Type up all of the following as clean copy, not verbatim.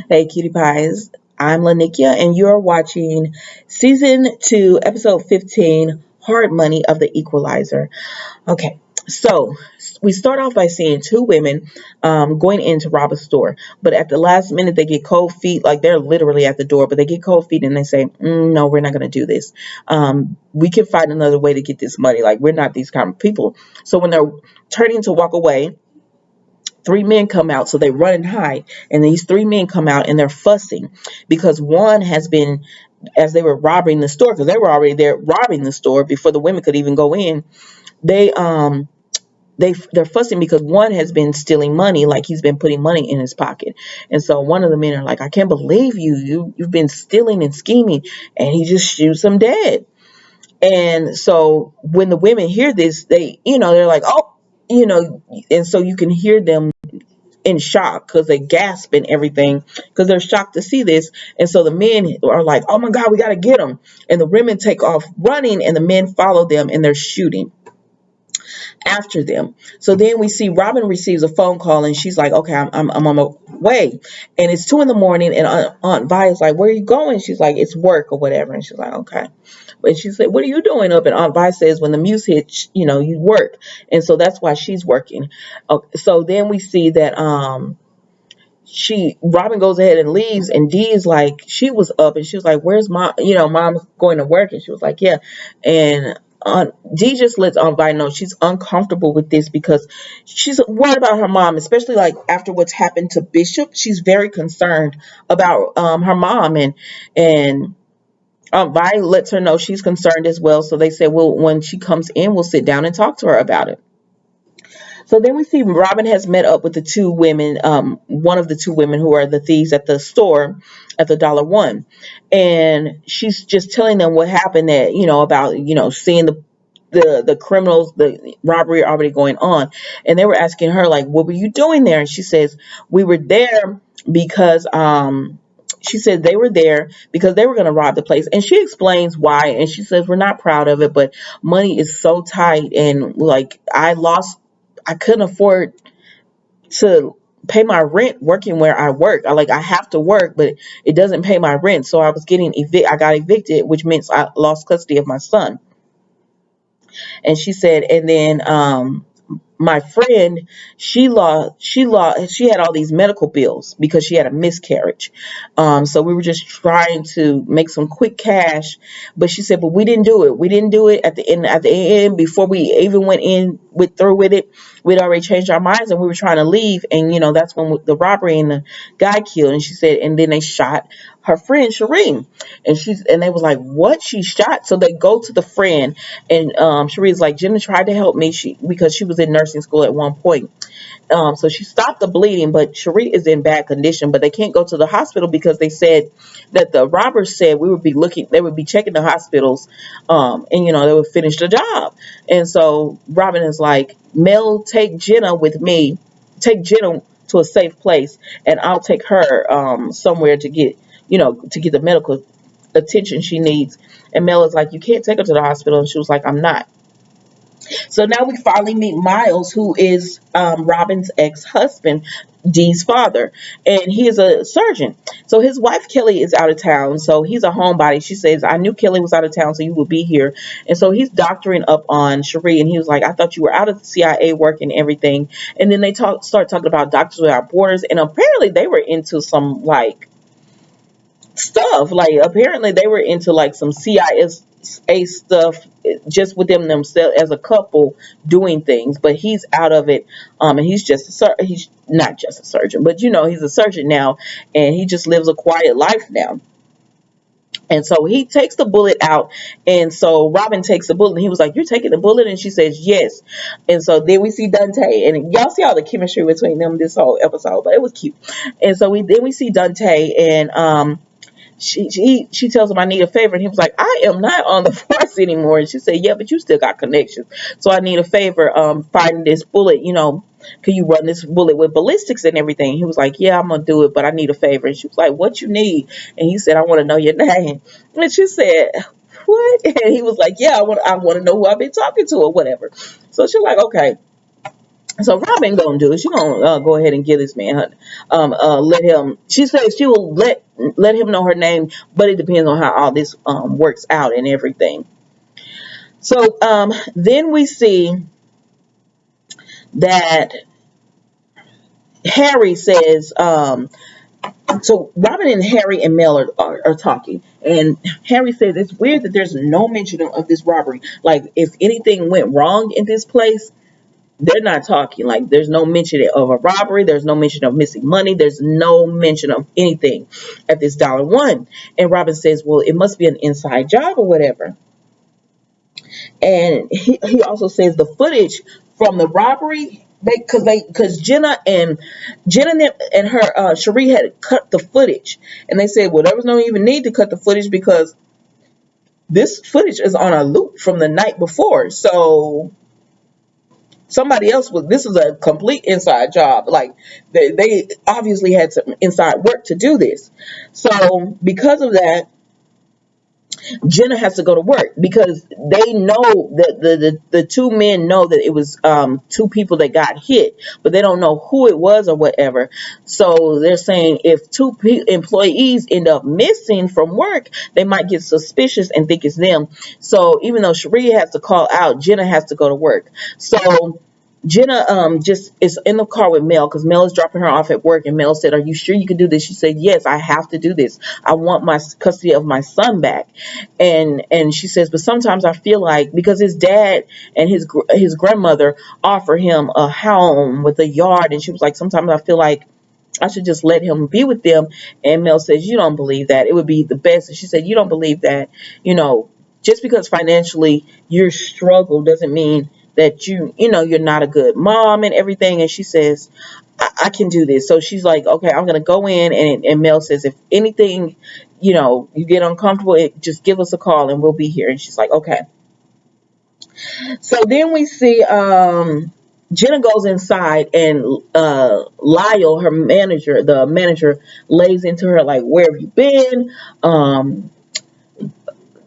Hey, cutie pies. I'm Lanickia, and you're watching season 2, episode 15, Hard Money of the Equalizer. Okay, so we start off by seeing two women going in to rob a store, but at the last minute, they get cold feet. Like they're literally at the door, but they get cold feet and they say, No, we're not going to do this. We can find another way to get this money. Like, we're not these kind of people. So when they're turning to walk away, three men come out, so they run and hide, and these three men come out and they're fussing because one has been, as they were robbing the store, because they were already there robbing the store before the women could even go in. They're fussing because one has been stealing money, like he's been putting money in his pocket. And so one of the men are like, I can't believe you've been stealing and scheming. And he just shoots them dead. And so when the women hear this, they're like, oh, and so you can hear them in shock because they gasp and everything because they're shocked to see this. And so the men are like, oh my God, we got to get them. And the women take off running and the men follow them and they're shooting after them. So then we see Robin receives a phone call and she's like, okay, I'm on my way. And it's 2 a.m. and Aunt Vi is like, where are you going? She's like, it's work or whatever. And she's like, okay. But she said, what are you doing up? And Aunt Vi says, when the muse hits, you work. And so that's why she's working. Okay, so then we see that Robin goes ahead and leaves, and Dee is like, she was up and she was like, where's mom? Mom's going to work. And she was like, yeah. And Dee just lets Aunt Vi know she's uncomfortable with this because she's worried about her mom, especially like after what's happened to Bishop. She's very concerned about her mom, and Vi lets her know she's concerned as well. So they said, well, when she comes in, we'll sit down and talk to her about it. So then we see Robin has met up with the two women, one of the two women who are the thieves at the store at the Dollar One. And she's just telling them what happened about, seeing the criminals, the robbery already going on. And they were asking her, like, what were you doing there? And she says, we were there because, she said they were there because they were going to rob the place. And she explains why. And she says, we're not proud of it, but money is so tight. And like, I couldn't afford to pay my rent working where I work. I have to work, but it doesn't pay my rent. So I got evicted, which means I lost custody of my son. And she said, and then my friend, she had all these medical bills because she had a miscarriage. So we were just trying to make some quick cash, but she said, but we didn't do it. We didn't do it at the end before we even went through with it. We'd already changed our minds and we were trying to leave. And that's when the robbery and the guy killed. And she said, and then they shot her friend Shireen. And they was like, what? She shot? So they go to the friend, and Shireen's like, Jenna tried to help me because she was in nursing school at one point. So she stopped the bleeding, but Cherie is in bad condition. But they can't go to the hospital because they said that the robbers said they would be checking the hospitals, and they would finish the job. And so Robin is like, Mel, take Jenna with me, take Jenna to a safe place, and I'll take her somewhere to get the medical attention she needs. And Mel is like, you can't take her to the hospital. And she was like, I'm not. So now we finally meet Miles, who is Robin's ex-husband, Dee's father, and he is a surgeon. So his wife Kelly is out of town, so he's a homebody. She says, I knew Kelly was out of town, so you will be here. And so he's doctoring up on Cherie, and he was like, I thought you were out of the CIA work and everything. And then they start talking about Doctors Without Borders, and apparently they were into some like stuff. Like apparently they were into like some CIA stuff just with them themselves as a couple doing things. But he's out of it, and he's not just a surgeon, but he's a surgeon now, and he just lives a quiet life now. And so he takes the bullet out, and so Robin takes the bullet, and he was like, "You're taking the bullet?" And she says, "Yes." And so then we see Dante, and y'all see all the chemistry between them this whole episode, but it was cute. And so we see Dante, and she tells him, I need a favor. And he was like, I am not on the force anymore. And she said, yeah, but you still got connections. So I need a favor finding this bullet. Can you run this bullet with ballistics and everything? He was like, yeah, I'm going to do it, but I need a favor. And she was like, what you need? And he said, I want to know your name. And she said, what? And he was like, yeah, I want to know who I've been talking to or whatever. So she's like, okay. So Robin gonna do it. She gonna go ahead and give this man her, let him. She says she will let him know her name, but it depends on how all this works out and everything. So then we see that Harry says, so Robin and Harry and Mel are talking, and Harry says it's weird that there's no mention of this robbery. Like if anything went wrong in this place, they're not talking. Like there's no mention of a robbery, there's no mention of missing money, there's no mention of anything at this $1. And Robin says, well, it must be an inside job or whatever. And he also says the footage from the robbery, because Jenna and her Cherie had cut the footage, and they said, well, there was no even need to cut the footage because this footage is on a loop from the night before. So somebody else was, this is a complete inside job. Like they obviously had some inside work to do this. So because of that, Jenna has to go to work because they know that the two men know that it was two people that got hit, but they don't know who it was or whatever. So they're saying if two employees end up missing from work, they might get suspicious and think it's them. So even though Cherie has to call out, Jenna has to go to work. So Jenna just is in the car with Mel because Mel is dropping her off at work, and Mel said, "Are you sure you can do this?" She said, "Yes, I have to do this. I want my custody of my son back." And she says, "But sometimes I feel like because his dad and his grandmother offer him a home with a yard, and she was like, sometimes I feel like I should just let him be with them." And Mel says, "You don't believe that. It would be the best." And she said, "You don't believe that, you know, just because financially you're struggle doesn't mean that you're not a good mom and everything." And she says, I can do this. So she's like, okay, I'm going to go in. And Mel says, if anything, you get uncomfortable, just give us a call and we'll be here. And she's like, okay. So then we see Jenna goes inside, and Lyle, her manager, the manager, lays into her like, where have you been?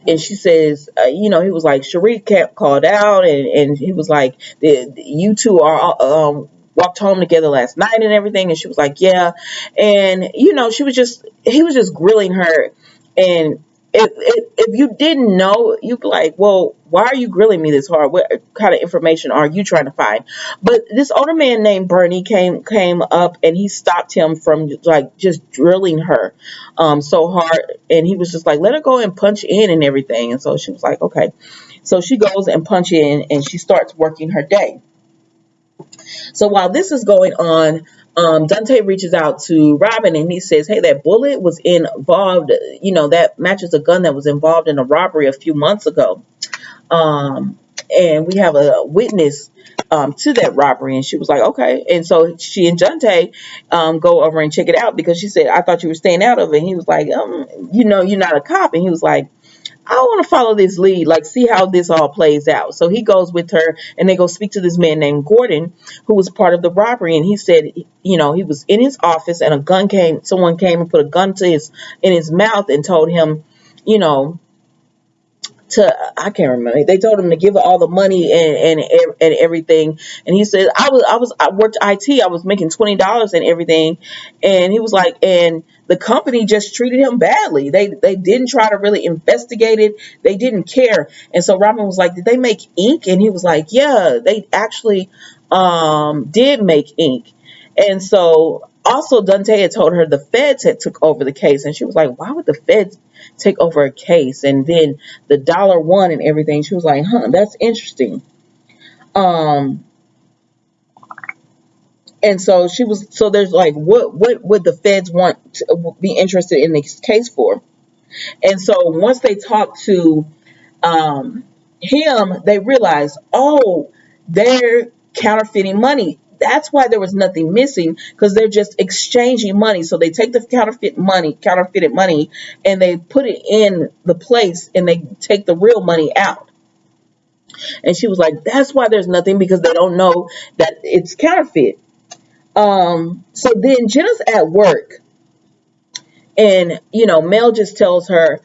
And she says, he was like, Cherie called out, and he was like, you two are walked home together last night and everything. And she was like, yeah. And he was just grilling her. And if you didn't know, you'd be like, well, why are you grilling me this hard? What kind of information are you trying to find? But this older man named Bernie came up, and he stopped him from like just drilling her so hard. And he was just like, let her go and punch in and everything. And so she was like, okay. So she goes and punch in, and she starts working her day. So while this is going on, Dante reaches out to Robin, and he says, hey, that bullet was involved, that matches a gun that was involved in a robbery a few months ago. And we have a witness to that robbery. And she was like, okay. And so she and Dante go over and check it out, because she said, I thought you were staying out of it. And he was like, you're not a cop. And he was like, I want to follow this lead, like see how this all plays out. So he goes with her, and they go speak to this man named Gordon, who was part of the robbery. And he said, he was in his office, and someone came and put a gun in his mouth and told him, I can't remember. They told him to give all the money and everything. And he said, I worked IT. I was making $20 and everything. And he was like, and the company just treated him badly. They didn't try to really investigate it. They didn't care. And so Robin was like, did they make ink? And he was like, yeah, they actually did make ink. And so also Dante had told her the feds had took over the case, and she was like, why would the feds take over a case? And then the $1 and everything, she was like, that's interesting. And so there's like, what would the feds want to be interested in this case for? And so once they talk to him, they realize, oh, they're counterfeiting money. That's why there was nothing missing, because they're just exchanging money. So they take the counterfeited money, and they put it in the place, and they take the real money out. And she was like, that's why there's nothing, because they don't know that it's counterfeit. So then Jenna's at work, and Mel just tells her,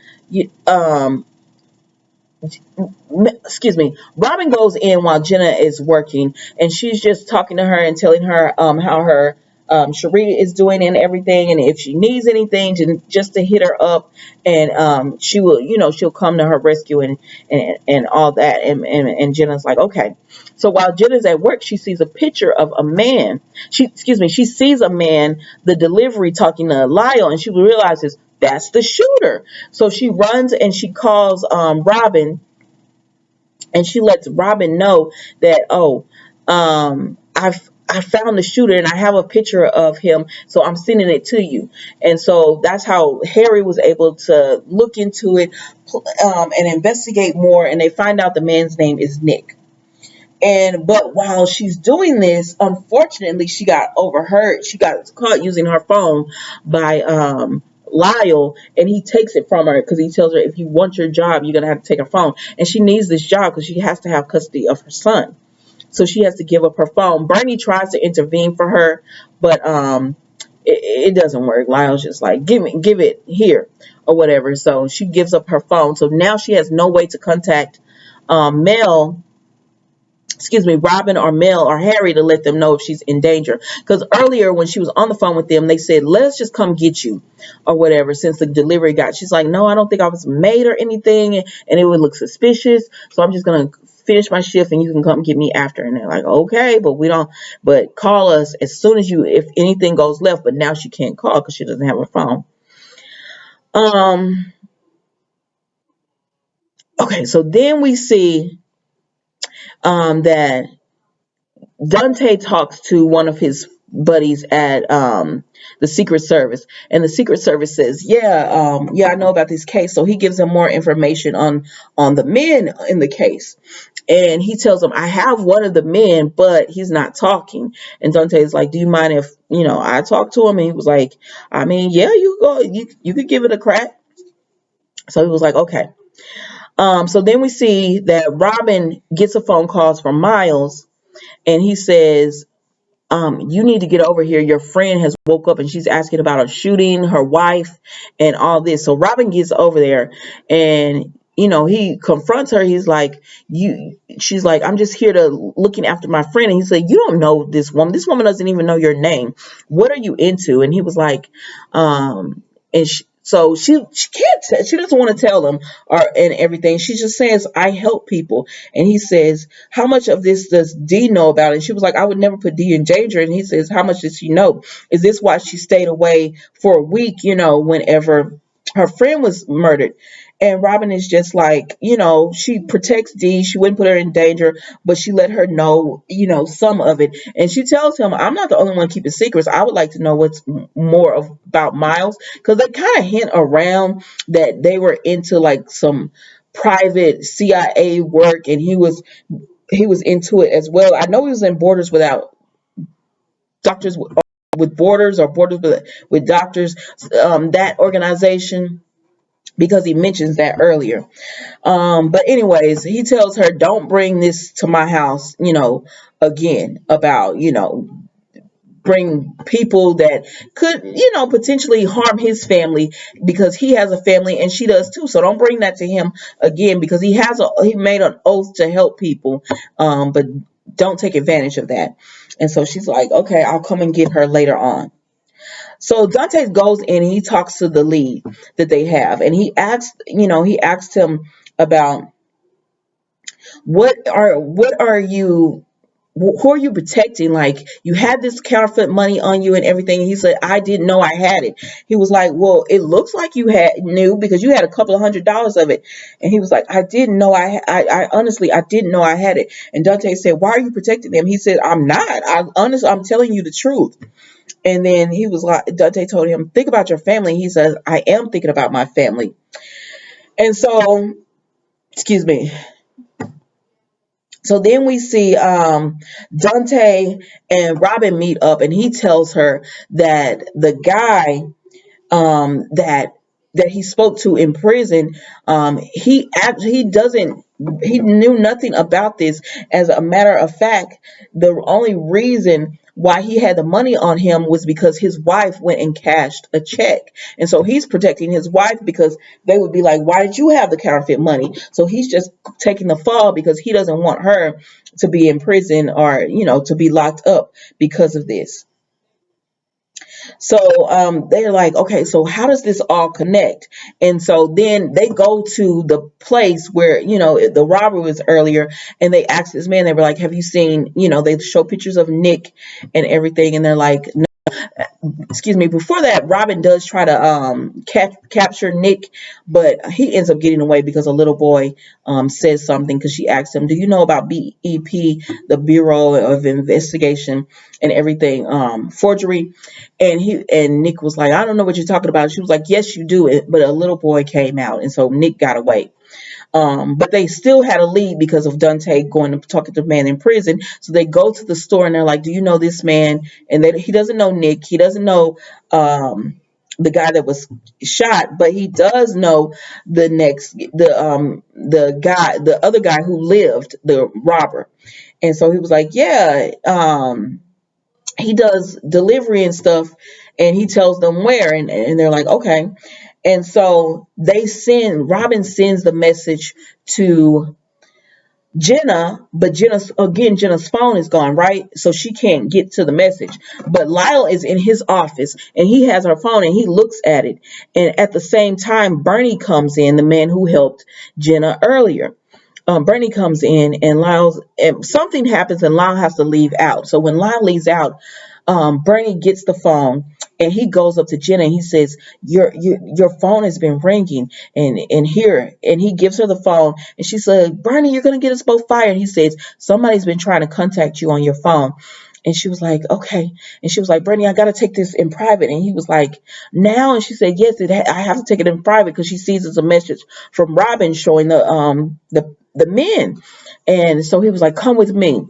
excuse me, Robin goes in while Jenna is working, and she's just talking to her and telling her how her Sharita is doing and everything, and if she needs anything, just to hit her up, and she will, she'll come to her rescue and all that, and Jenna's like, okay. So while Jenna's at work, she sees a picture of a man. She sees a man, the delivery, talking to Lyle, and she realizes that's the shooter. So she runs and she calls Robin, and she lets Robin know that, I found the shooter and I have a picture of him, so I'm sending it to you. And so that's how Harry was able to look into it, and investigate more, and they find out the man's name is Nick. But while she's doing this, unfortunately, she got overheard. She got caught using her phone by Lyle, and he takes it from her because he tells her, if you want your job, you're gonna have to take her phone. And she needs this job because she has to have custody of her son. So she has to give up her phone. Bernie tries to intervene for her, but it doesn't work. Lyle's just like, give it here or whatever. So she gives up her phone. So now she has no way to contact Mel, Robin or Mel or Harry, to let them know if she's in danger. Because earlier when she was on the phone with them, they said, let's just come get you or whatever, since the delivery got. She's like, no, I don't think I was made or anything, and it would look suspicious. So I'm just going to finish my shift and you can come get me after. And they're like, okay, but call us as soon as if anything goes left. But now she can't call because she doesn't have her phone. Okay, so then we see that Dante talks to one of his buddies at the Secret Service, and the Secret Service says, "Yeah, I know about this case." So he gives them more information on the men in the case, and he tells them, "I have one of the men, but he's not talking." And Dante is like, "Do you mind if I talk to him?" And he was like, "I mean, yeah, you go, you could give it a crack." So he was like, "Okay." So then we see that Robin gets a phone call from Miles, and he says, you need to get over here. Your friend has woke up and she's asking about a shooting, her wife, and all this. So Robin gets over there, and he confronts her. He's like, she's like, I'm just here to looking after my friend. And he said, you don't know this woman. This woman doesn't even know your name. What are you into? And he was like, and so she can't, she doesn't want to tell him and everything. She just says, I help people. And he says, how much of this does Dee know about? And she was like, I would never put Dee in danger. And he says, how much does she know? Is this why she stayed away for a week, whenever her friend was murdered? And Robin is just like, she protects Dee. She wouldn't put her in danger, but she let her know, some of it. And she tells him, I'm not the only one keeping secrets. I would like to know what's more about Miles, because they kind of hint around that they were into like some private CIA work, and he was into it as well. I know he was in Borders Without Doctors with Borders, or Borders with Doctors, that organization, because he mentions that earlier. But anyways, he tells her, don't bring this to my house, again, about, bring people that could, potentially harm his family, because he has a family and she does too. So don't bring that to him again, because he made an oath to help people. But don't take advantage of that. And so she's like, okay, I'll come and get her later on. So Dante goes in and he talks to the lead that they have, and he asked him about what are you, who are you protecting? Like, you had this counterfeit money on you and everything. And he said, I didn't know I had it. He was like, well, it looks like you knew, because you had a couple of $100s of it. And he was like, I didn't know I honestly, I didn't know I had it. And Dante said, why are you protecting them? He said, I'm not. I'm telling you the truth. And then he was like, Dante told him, think about your family. He says, I am thinking about my family. And so, excuse me. So then we see Dante and Robin meet up, and he tells her that the guy that he spoke to in prison, he knew nothing about this. As a matter of fact, the only reason why he had the money on him was because his wife went and cashed a check. And so he's protecting his wife because they would be like, why did you have the counterfeit money? So he's just taking the fall because he doesn't want her to be in prison or, to be locked up because of this. So they're like, okay, so how does this all connect? And so then they go to the place where, the robber was earlier, and they asked this man, they were like, have you seen, they show pictures of Nick and everything. And they're like, excuse me, before that, Robin does try to capture Nick, but he ends up getting away because a little boy says something, because she asked him, do you know about BEP, the Bureau of Investigation and everything, forgery? And Nick was like, I don't know what you're talking about. She was like, yes, you do. But a little boy came out, and so Nick got away. But they still had a lead because of Dante going to talk to the man in prison. So they go to the store, and they're like, do you know this man? And he doesn't know Nick. He doesn't know the guy that was shot, but he does know the other guy who lived, the robber. And so he was like, yeah, he does delivery and stuff, and he tells them where, and they're like, okay. And so Robin sends the message to Jenna, but Jenna's phone is gone, right? So she can't get to the message. But Lyle is in his office, and he has her phone, and he looks at it. And at the same time, Bernie comes in, the man who helped Jenna earlier. Bernie comes in, and something happens, and Lyle has to leave out. So when Lyle leaves out, Bernie gets the phone, and he goes up to Jenna, and he says, your phone has been ringing, and here, and he gives her the phone, and she said, Bernie, you're gonna get us both fired. And he says, somebody's been trying to contact you on your phone. And she was like, okay. And she was like, Bernie, I got to take this in private. And he was like, now? And she said, yes, I have to take it in private, because she sees it's a message from Robin showing the men. And so he was like, come with me.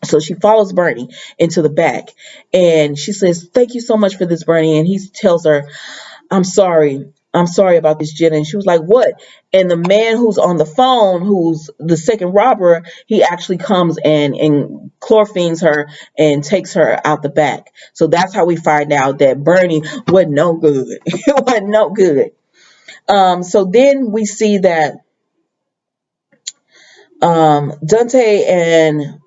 So she follows Bernie into the back, and she says, thank you so much for this, Bernie. And he tells her, I'm sorry. I'm sorry about this, Jenna. And she was like, what? And the man who's on the phone, who's the second robber, he actually comes and chlorophines her and takes her out the back. So that's how we find out that Bernie wasn't no good. It wasn't no good. So then we see that Dante and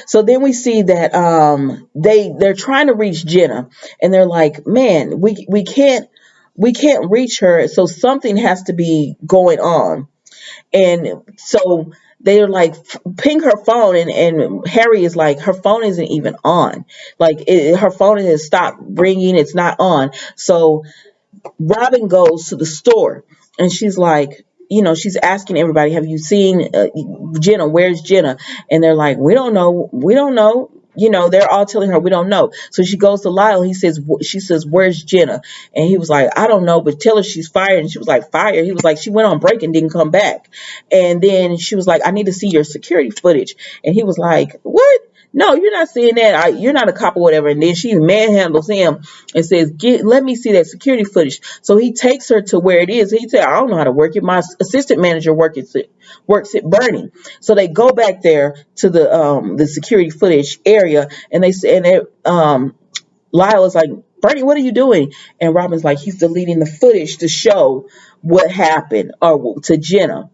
So then we see that they're trying to reach Jenna, and they're like, man, we can't reach her, so something has to be going on. And so they're like, ping her phone, and Harry is like, her phone isn't even on, like her phone has stopped ringing, it's not on. So Robin goes to the store, and she's like, she's asking everybody, have you seen Jenna? Where's Jenna? And they're like, we don't know. We don't know. They're all telling her, we don't know. So she goes to Lyle. She says, where's Jenna? And he was like, I don't know, but tell her she's fired. And she was like, fired? He was like, she went on break and didn't come back. And then she was like, I need to see your security footage. And he was like, what? No, you're not seeing that. You're not a cop or whatever. And then she manhandles him and says, let me see that security footage. So he takes her to where it is. He said, I don't know how to work it. My assistant manager works at Bernie. So they go back there to the security footage area, and they say, Lyle is like, Bernie, what are you doing? And Robin's like, he's deleting the footage to show what happened or to Jenna.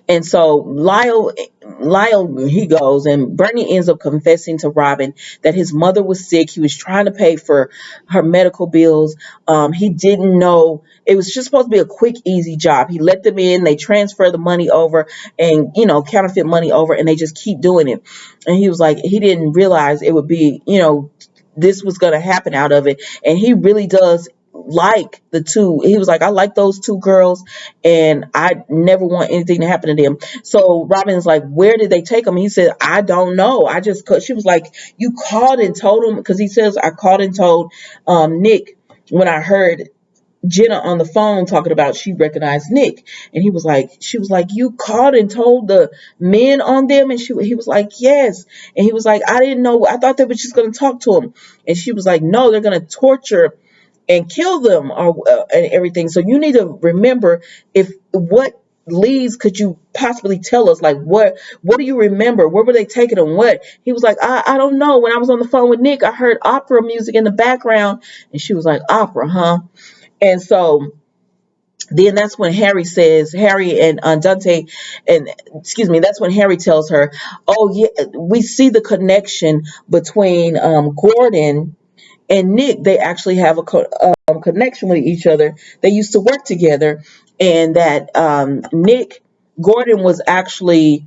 And so Lyle, he goes, and Bernie ends up confessing to Robin that his mother was sick. He was trying to pay for her medical bills. He didn't know it was just supposed to be a quick, easy job. He let them in, they transfer the money over, and counterfeit money over, and they just keep doing it. And he was like, he didn't realize it would be, this was going to happen out of it. And he really does like the two. He was like, I like those two girls, and I never want anything to happen to them. So Robin's like, where did they take him? He said, I don't know. She was like, you called and told him, because he says, I called and told Nick when I heard Jenna on the phone talking about she recognized Nick. And she was like, you called and told the men on them? And he was like, yes. And he was like, I didn't know. I thought they were just going to talk to him. And she was like, no, they're going to torture and kill them and everything. So you need to remember, if what leads could you possibly tell us? Like, what do you remember? Where were they taking them? What? He was like, I don't know. When I was on the phone with Nick, I heard opera music in the background. And she was like, opera, huh? And so then that's when Harry and Dante, and excuse me, that's when Harry tells her, oh yeah, we see the connection between Gordon and Nick. They actually have a connection with each other. They used to work together, and that Nick Gordon was actually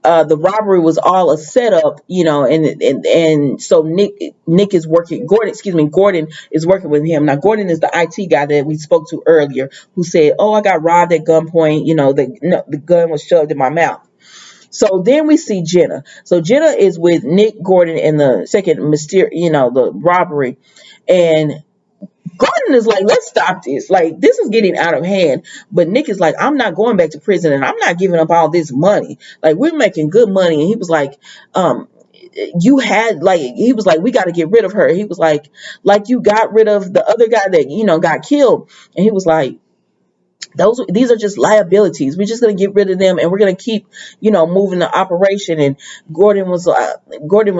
the robbery was all a setup, and so Nick is working. Gordon is working with him. Now Gordon is the IT guy that we spoke to earlier, who said, "Oh, I got robbed at gunpoint. The gun was shoved in my mouth." So then we see Jenna. So Jenna is with Nick Gordon in the second the robbery, and Gordon is like, let's stop this. Like, this is getting out of hand. But Nick is like, I'm not going back to prison and I'm not giving up all this money. Like, we're making good money. And he was like, he was like, we got to get rid of her. He was like you got rid of the other guy that, got killed. And he was like, these are just liabilities. We're just gonna get rid of them, and we're gonna keep, moving the operation. And Gordon was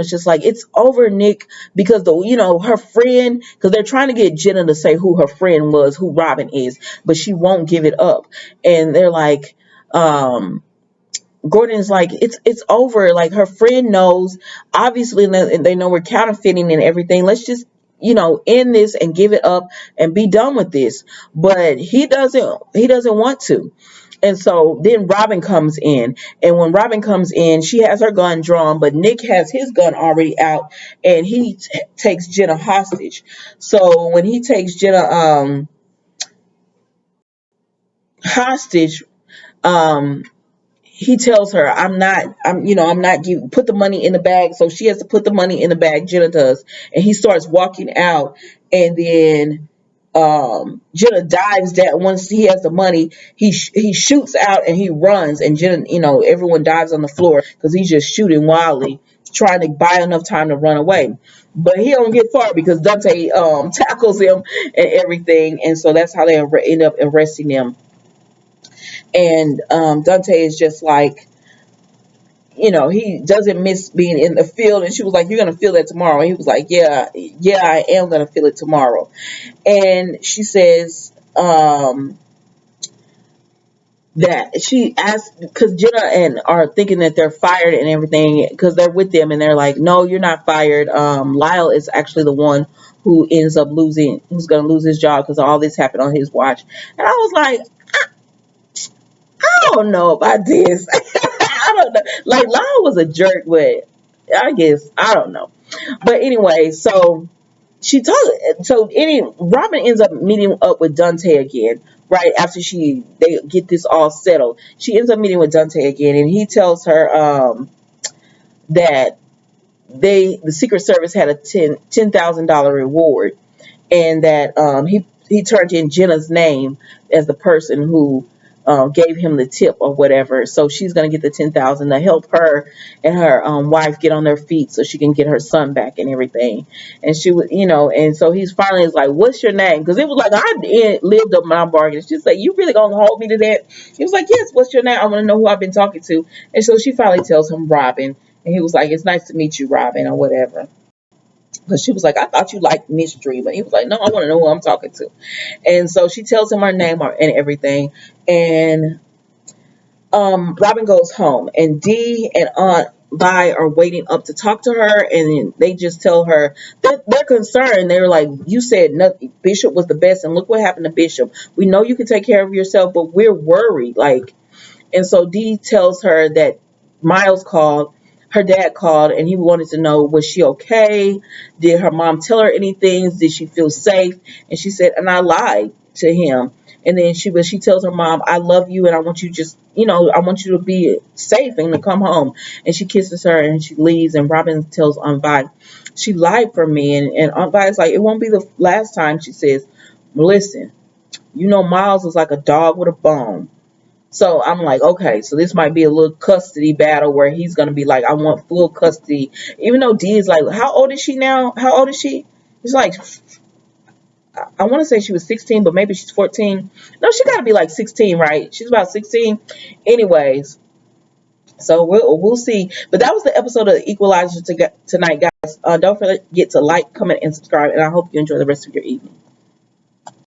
just like, it's over, Nick, because her friend, because they're trying to get Jenna to say who her friend was, who Robin is, but she won't give it up. And they're like, Gordon's like, it's over. Like, her friend knows, obviously, and they know we're counterfeiting and everything. Let's just, end this and give it up and be done with this. But he doesn't want to. And so then Robin comes in, and when Robin comes in, she has her gun drawn, but Nick has his gun already out, and he takes Jenna hostage. So when he takes Jenna hostage, um he tells her, I'm not giving, put the money in the bag. So she has to put the money in the bag, Jenna does. And he starts walking out, and then Jenna dives down. Once he has the money, he shoots out and he runs, and Jenna, everyone dives on the floor because he's just shooting wildly, trying to buy enough time to run away. But he don't get far because Dante tackles him and everything, and so that's how they end up arresting him. And Dante is just like, he doesn't miss being in the field. And she was like, you're going to feel that tomorrow. And he was like, yeah, I am going to feel it tomorrow. And she says that she asked, because Jenna and are thinking that they're fired and everything, because they're with them, and they're like, no, you're not fired. Lyle is actually the one who ends up who's going to lose his job because all this happened on his watch. And I was like, I don't know about this. I don't know. Like, Lyle was a jerk, but I guess I don't know. But anyway, so Robin ends up meeting up with Dante again, right after they get this all settled. She ends up meeting with Dante again, and he tells her that the Secret Service had a $10,000 reward, and that he turned in Jenna's name as the person who gave him the tip or whatever. So she's gonna get the 10,000 to help her and her wife get on their feet so she can get her son back and everything. And she was, and so he's finally is like, "What's your name?" Because it was like I lived up my bargain. She's like, "You really gonna hold me to that?" He was like, "Yes. What's your name? I want to know who I've been talking to." And so she finally tells him Robin, and he was like, "It's nice to meet you, Robin," or whatever. But she was like, "I thought you liked mystery," but he was like, "No, I want to know who I'm talking to." And so she tells him her name and everything. And Robin goes home, and Dee and Aunt Vi are waiting up to talk to her, and they just tell her that they're concerned. They're like, "You said nothing. Bishop was the best, and look what happened to Bishop. We know you can take care of yourself, but we're worried." Like, and so Dee tells her that Miles called, her dad called, and he wanted to know, was she okay? Did her mom tell her anything? Did she feel safe? And she said, and I lied to him. And then she tells her mom, I love you, and I want you I want you to be safe and to come home. And she kisses her and she leaves, and Robin tells Aunt Vi, she lied for me. And Aunt Vi is like, it won't be the last time. She says, listen, Miles is like a dog with a bone. So I'm like, okay, so this might be a little custody battle where he's going to be like, I want full custody. Even though Dee is like, how old is she now? How old is she? It's like, I want to say she was 16, but maybe she's 14. No, she got to be like 16, right? She's about 16. Anyways, so we'll see. But that was the episode of Equalizer tonight, guys. Don't forget to like, comment, and subscribe. And I hope you enjoy the rest of your evening.